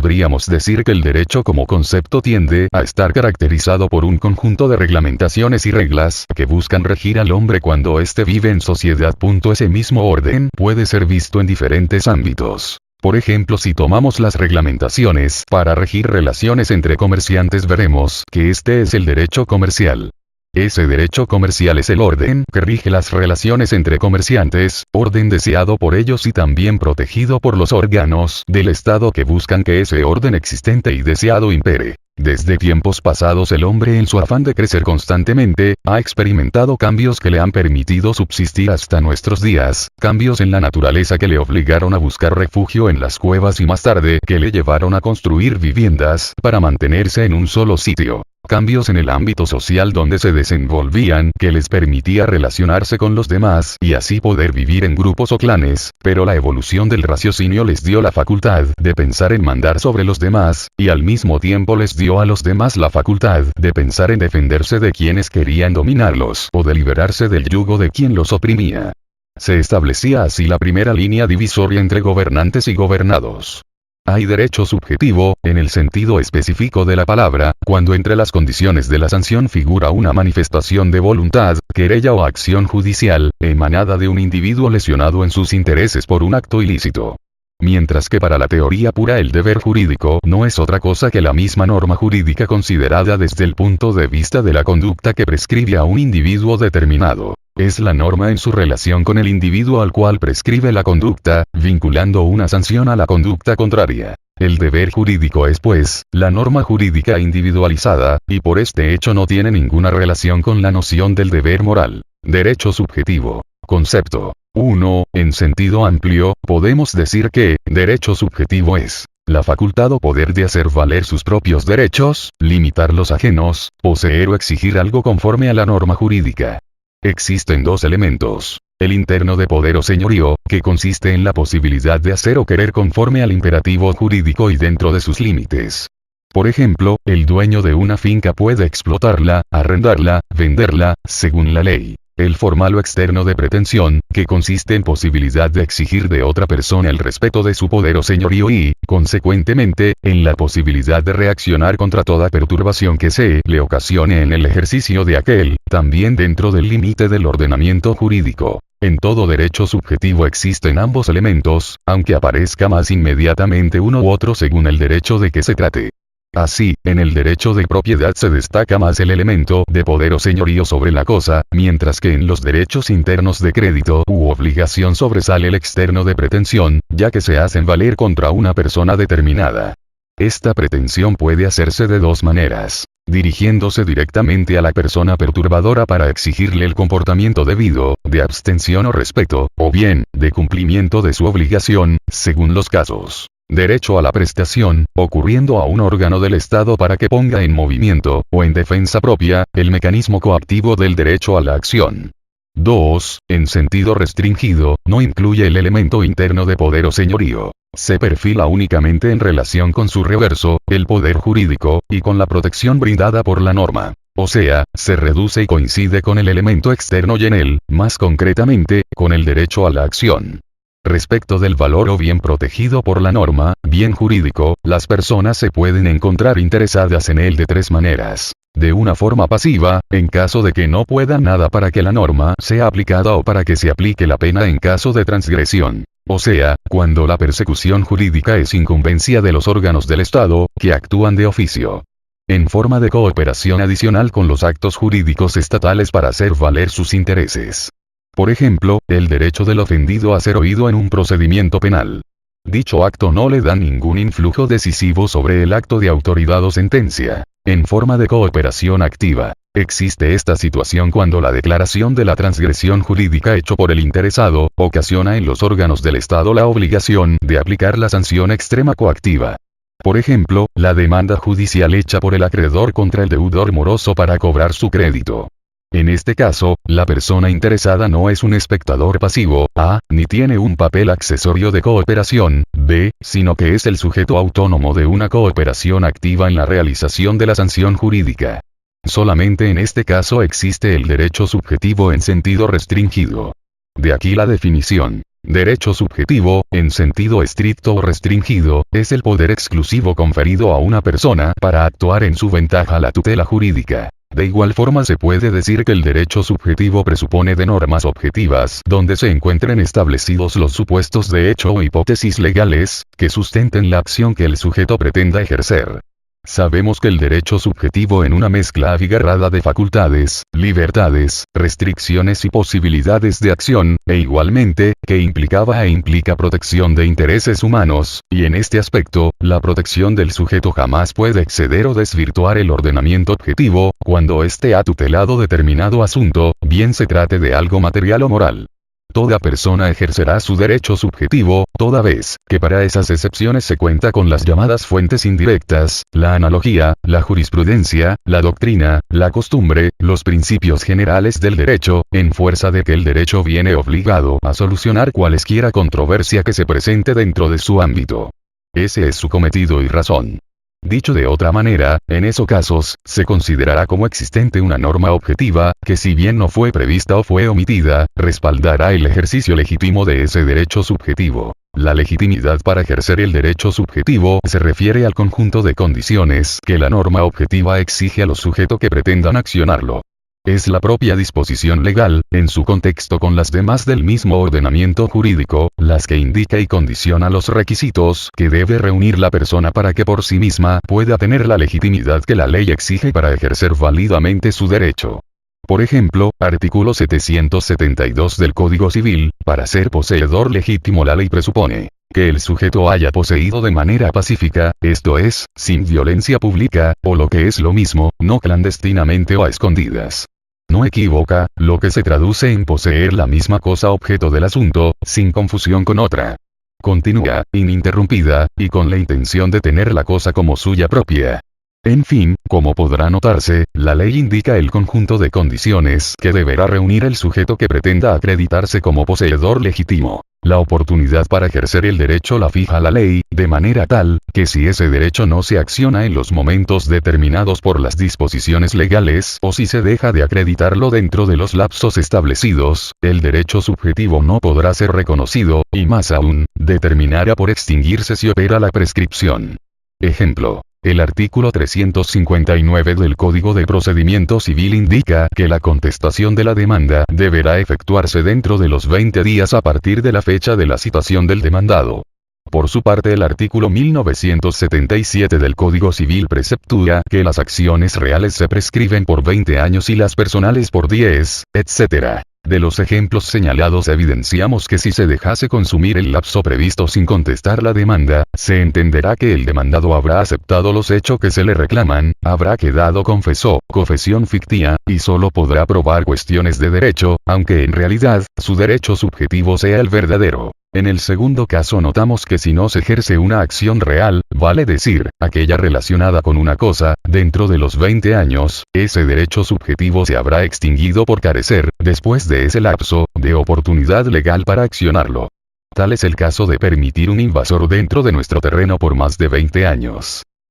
podríamos decir que el derecho como concepto tiende a estar caracterizado por un conjunto de reglamentaciones y reglas que buscan regir al hombre cuando éste vive en sociedad. Ese mismo orden puede ser visto en diferentes ámbitos. Por ejemplo, si tomamos las reglamentaciones para regir relaciones entre comerciantes, veremos que este es el derecho comercial. Ese derecho comercial es el orden que rige las relaciones entre comerciantes, orden deseado por ellos y también protegido por los órganos del Estado que buscan que ese orden existente y deseado impere. Desde tiempos pasados el hombre, en su afán de crecer constantemente, ha experimentado cambios que le han permitido subsistir hasta nuestros días, cambios en la naturaleza que le obligaron a buscar refugio en las cuevas y más tarde que le llevaron a construir viviendas para mantenerse en un solo sitio. Cambios en el ámbito social donde se desenvolvían que les permitía relacionarse con los demás y así poder vivir en grupos o clanes, pero la evolución del raciocinio les dio la facultad de pensar en mandar sobre los demás, y al mismo tiempo les dio a los demás la facultad de pensar en defenderse de quienes querían dominarlos o de liberarse del yugo de quien los oprimía. Se establecía así la primera línea divisoria entre gobernantes y gobernados. Hay derecho subjetivo, en el sentido específico de la palabra, cuando entre las condiciones de la sanción figura una manifestación de voluntad, querella o acción judicial, emanada de un individuo lesionado en sus intereses por un acto ilícito. Mientras que para la teoría pura el deber jurídico no es otra cosa que la misma norma jurídica considerada desde el punto de vista de la conducta que prescribe a un individuo determinado. Es la norma en su relación con el individuo al cual prescribe la conducta, vinculando una sanción a la conducta contraria. El deber jurídico es pues, la norma jurídica individualizada, y por este hecho no tiene ninguna relación con la noción del deber moral. Derecho subjetivo. Concepto. 1. En sentido amplio, podemos decir que, derecho subjetivo es la facultad o poder de hacer valer sus propios derechos, limitar los ajenos, poseer o exigir algo conforme a la norma jurídica. Existen dos elementos. El interno de poder o señorío, que consiste en la posibilidad de hacer o querer conforme al imperativo jurídico y dentro de sus límites. Por ejemplo, el dueño de una finca puede explotarla, arrendarla, venderla, según la ley. El formal o externo de pretensión, que consiste en posibilidad de exigir de otra persona el respeto de su poder o señorío y, consecuentemente, en la posibilidad de reaccionar contra toda perturbación que se le ocasione en el ejercicio de aquel, también dentro del límite del ordenamiento jurídico. En todo derecho subjetivo existen ambos elementos, aunque aparezca más inmediatamente uno u otro según el derecho de que se trate. Así, en el derecho de propiedad se destaca más el elemento de poder o señorío sobre la cosa, mientras que en los derechos internos de crédito u obligación sobresale el externo de pretensión, ya que se hacen valer contra una persona determinada. Esta pretensión puede hacerse de dos maneras: dirigiéndose directamente a la persona perturbadora para exigirle el comportamiento debido, de abstención o respeto, o bien, de cumplimiento de su obligación, según los casos. Derecho a la prestación, ocurriendo a un órgano del Estado para que ponga en movimiento, o en defensa propia, el mecanismo coactivo del derecho a la acción. 2. En sentido restringido, no incluye el elemento interno de poder o señorío. Se perfila únicamente en relación con su reverso, el poder jurídico, y con la protección brindada por la norma. O sea, se reduce y coincide con el elemento externo y en él, más concretamente, con el derecho a la acción. Respecto del valor o bien protegido por la norma, bien jurídico, las personas se pueden encontrar interesadas en él de tres maneras. De una forma pasiva, en caso de que no puedan nada para que la norma sea aplicada o para que se aplique la pena en caso de transgresión. O sea, cuando la persecución jurídica es incumbencia de los órganos del Estado, que actúan de oficio. En forma de cooperación adicional con los actos jurídicos estatales para hacer valer sus intereses. Por ejemplo, el derecho del ofendido a ser oído en un procedimiento penal. Dicho acto no le da ningún influjo decisivo sobre el acto de autoridad o sentencia. En forma de cooperación activa. Existe esta situación cuando la declaración de la transgresión jurídica hecho por el interesado, ocasiona en los órganos del Estado la obligación de aplicar la sanción extrema coactiva. Por ejemplo, la demanda judicial hecha por el acreedor contra el deudor moroso para cobrar su crédito. En este caso, la persona interesada no es un espectador pasivo, A, ni tiene un papel accesorio de cooperación, B, sino que es el sujeto autónomo de una cooperación activa en la realización de la sanción jurídica. Solamente en este caso existe el derecho subjetivo en sentido restringido. De aquí la definición. Derecho subjetivo, en sentido estricto o restringido, es el poder exclusivo conferido a una persona para actuar en su ventaja la tutela jurídica. De igual forma se puede decir que el derecho subjetivo presupone de normas objetivas donde se encuentren establecidos los supuestos de hecho o hipótesis legales, que sustenten la acción que el sujeto pretenda ejercer. Sabemos que el derecho subjetivo en una mezcla abigarrada de facultades, libertades, restricciones y posibilidades de acción, e igualmente, que implicaba e implica protección de intereses humanos, y en este aspecto, la protección del sujeto jamás puede exceder o desvirtuar el ordenamiento objetivo, cuando éste ha tutelado determinado asunto, bien se trate de algo material o moral. Toda persona ejercerá su derecho subjetivo, toda vez que para esas excepciones se cuenta con las llamadas fuentes indirectas, la analogía, la jurisprudencia, la doctrina, la costumbre, los principios generales del derecho, en fuerza de que el derecho viene obligado a solucionar cualesquiera controversia que se presente dentro de su ámbito. Ese es su cometido y razón. Dicho de otra manera, en esos casos, se considerará como existente una norma objetiva, que si bien no fue prevista o fue omitida, respaldará el ejercicio legítimo de ese derecho subjetivo. La legitimidad para ejercer el derecho subjetivo se refiere al conjunto de condiciones que la norma objetiva exige a los sujetos que pretendan accionarlo. Es la propia disposición legal, en su contexto con las demás del mismo ordenamiento jurídico, las que indica y condiciona los requisitos que debe reunir la persona para que por sí misma pueda tener la legitimidad que la ley exige para ejercer válidamente su derecho. Por ejemplo, artículo 772 del Código Civil, para ser poseedor legítimo la ley presupone que el sujeto haya poseído de manera pacífica, esto es, sin violencia pública, o lo que es lo mismo, no clandestinamente o a escondidas. No equivoca, lo que se traduce en poseer la misma cosa objeto del asunto, sin confusión con otra. Continúa, ininterrumpida, y con la intención de tener la cosa como suya propia. En fin, como podrá notarse, la ley indica el conjunto de condiciones que deberá reunir el sujeto que pretenda acreditarse como poseedor legítimo. La oportunidad para ejercer el derecho la fija la ley, de manera tal, que si ese derecho no se acciona en los momentos determinados por las disposiciones legales o si se deja de acreditarlo dentro de los lapsos establecidos, el derecho subjetivo no podrá ser reconocido, y más aún, determinará por extinguirse si opera la prescripción. Ejemplo. El artículo 359 del Código de Procedimiento Civil indica que la contestación de la demanda deberá efectuarse dentro de los 20 días a partir de la fecha de la citación del demandado. Por su parte, el artículo 1977 del Código Civil preceptúa que las acciones reales se prescriben por 20 años y las personales por 10, etc. De los ejemplos señalados evidenciamos que si se dejase consumir el lapso previsto sin contestar la demanda, se entenderá que el demandado habrá aceptado los hechos que se le reclaman, habrá quedado confesión ficticia, y solo podrá probar cuestiones de derecho, aunque en realidad, su derecho subjetivo sea el verdadero. En el segundo caso notamos que si no se ejerce una acción real, vale decir, aquella relacionada con una cosa, dentro de los 20 años, ese derecho subjetivo se habrá extinguido por carecer, después de ese lapso, de oportunidad legal para accionarlo. Tal es el caso de permitir un invasor dentro de nuestro terreno por más de 20 años.